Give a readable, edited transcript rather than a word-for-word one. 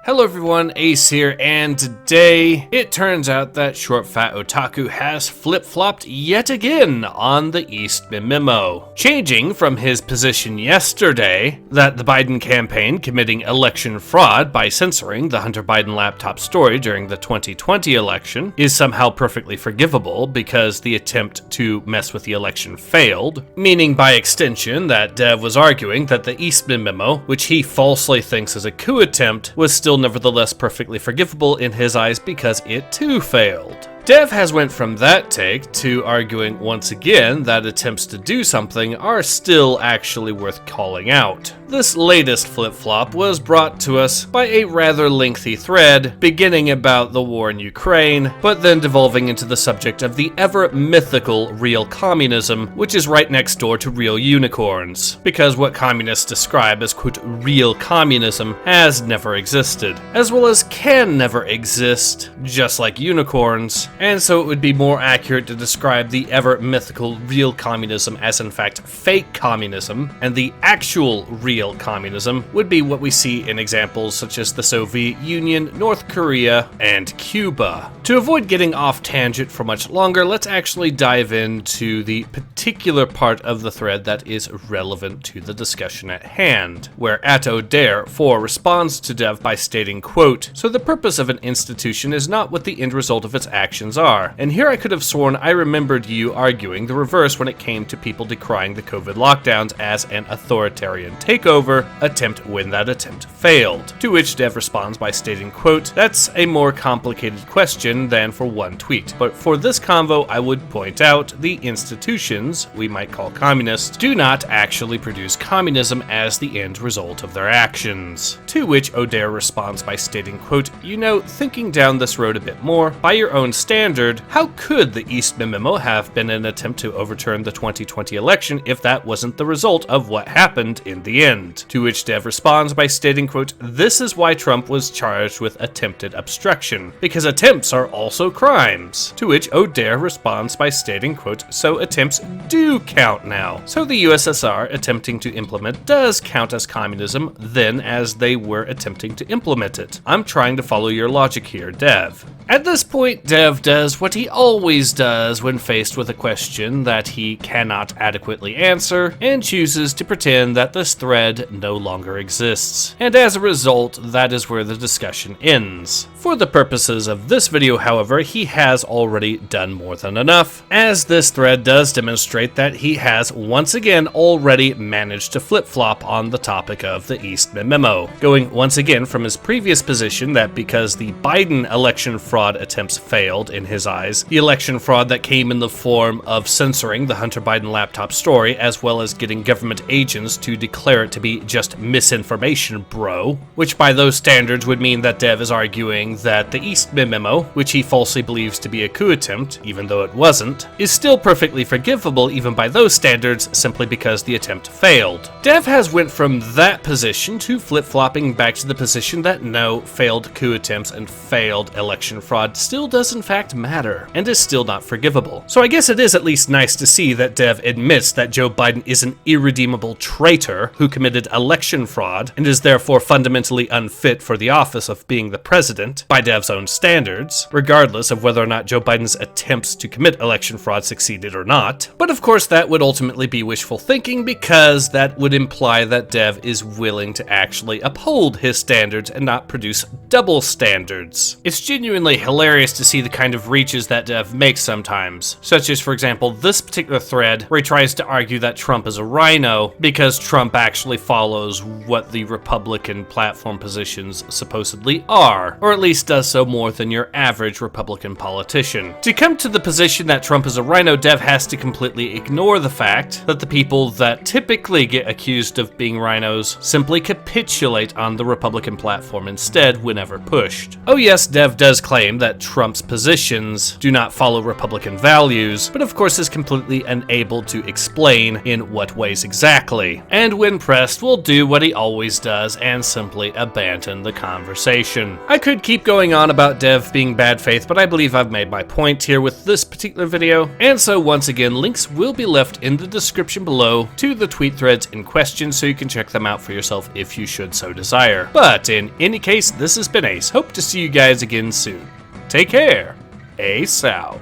Hello everyone, Ace here, and today it turns out that short Fat Otaku has flip-flopped yet again on the Eastman Memo, changing from his position yesterday that the Biden campaign committing election fraud by censoring the Hunter Biden laptop story during the 2020 election is somehow perfectly forgivable because the attempt to mess with the election failed, meaning by extension that Dev was arguing that the Eastman Memo, which he falsely thinks is a coup attempt, was still nevertheless perfectly forgivable in his eyes because it too failed. Dev has went from that take to arguing once again that attempts to do something are still actually worth calling out. This latest flip-flop was brought to us by a rather lengthy thread beginning about the war in Ukraine, but then devolving into the subject of the ever-mythical real communism, which is right next door to real unicorns, because what communists describe as quote real communism has never existed, as well as can never exist, just like unicorns. And so it would be more accurate to describe the ever-mythical real communism as in fact fake communism, and the actual real communism would be what we see in examples such as the Soviet Union, North Korea, and Cuba. To avoid getting off tangent for much longer, let's actually dive into the particular part of the thread that is relevant to the discussion at hand, where @ODare4 responds to Dev by stating, quote, "So the purpose of an institution is not what the end result of its actions are. And here I could have sworn I remembered you arguing the reverse when it came to people decrying the COVID lockdowns as an authoritarian takeover attempt when that attempt failed." To which Dev responds by stating, quote, "That's a more complicated question than for one tweet. But for this convo, I would point out the institutions, we might call communists, do not actually produce communism as the end result of their actions." To which O'Dare responds by stating, quote, "You know, thinking down this road a bit more, by your own standard, how could the Eastman Memo have been an attempt to overturn the 2020 election if that wasn't the result of what happened in the end?" To which Dev responds by stating, quote, "This is why Trump was charged with attempted obstruction, because attempts are also crimes." To which O'Dare responds by stating, quote, "So attempts do count now. So the USSR attempting to implement does count as communism then as they were attempting to implement it. I'm trying to follow your logic here, Dev." At this point, Dev does what he always does when faced with a question that he cannot adequately answer, and chooses to pretend that this thread no longer exists. And as a result, that is where the discussion ends. For the purposes of this video, however, he has already done more than enough, as this thread does demonstrate that he has once again already managed to flip-flop on the topic of the Eastman Memo, going once again from his previous position that because the Biden election fraud attempts failed in his eyes, the election fraud that came in the form of censoring the Hunter Biden laptop story as well as getting government agents to declare it to be just misinformation, bro, which by those standards would mean that Dev is arguing that the Eastman Memo, which he falsely believes to be a coup attempt, even though it wasn't, is still perfectly forgivable even by those standards simply because the attempt failed. Dev has went from that position to flip-flopping back to the position that no, failed coup attempts and failed election fraud still does in fact matter, and is still not forgivable. So I guess it is at least nice to see that Dev admits that Joe Biden is an irredeemable traitor who committed election fraud, and is therefore fundamentally unfit for the office of being the president, by Dev's own standards, regardless of whether or not Joe Biden's attempts to commit election fraud succeeded or not. But of course that would ultimately be wishful thinking, because that would imply that Dev is willing to actually uphold his standards and not produce double standards. It's genuinely hilarious to see the kind of reaches that Dev makes sometimes, such as for example this particular thread where he tries to argue that Trump is a RINO because Trump actually follows what the Republican platform positions supposedly are, or at least does so more than your average Republican politician. To come to the position that Trump is a RINO, Dev has to completely ignore the fact that the people that typically get accused of being RINOs simply capitulate on the Republican platform instead whenever pushed. Oh yes, Dev does claim that Trump's positions do not follow Republican values, but of course is completely unable to explain in what ways exactly. And when pressed West will do what he always does and simply abandon the conversation. I could keep going on about Dev being bad faith, but I believe I've made my point here with this particular video, and so once again, links will be left in the description below to the tweet threads in question so you can check them out for yourself if you should so desire. But in any case, this has been Ace. Hope to see you guys again soon. Take care. Ace out.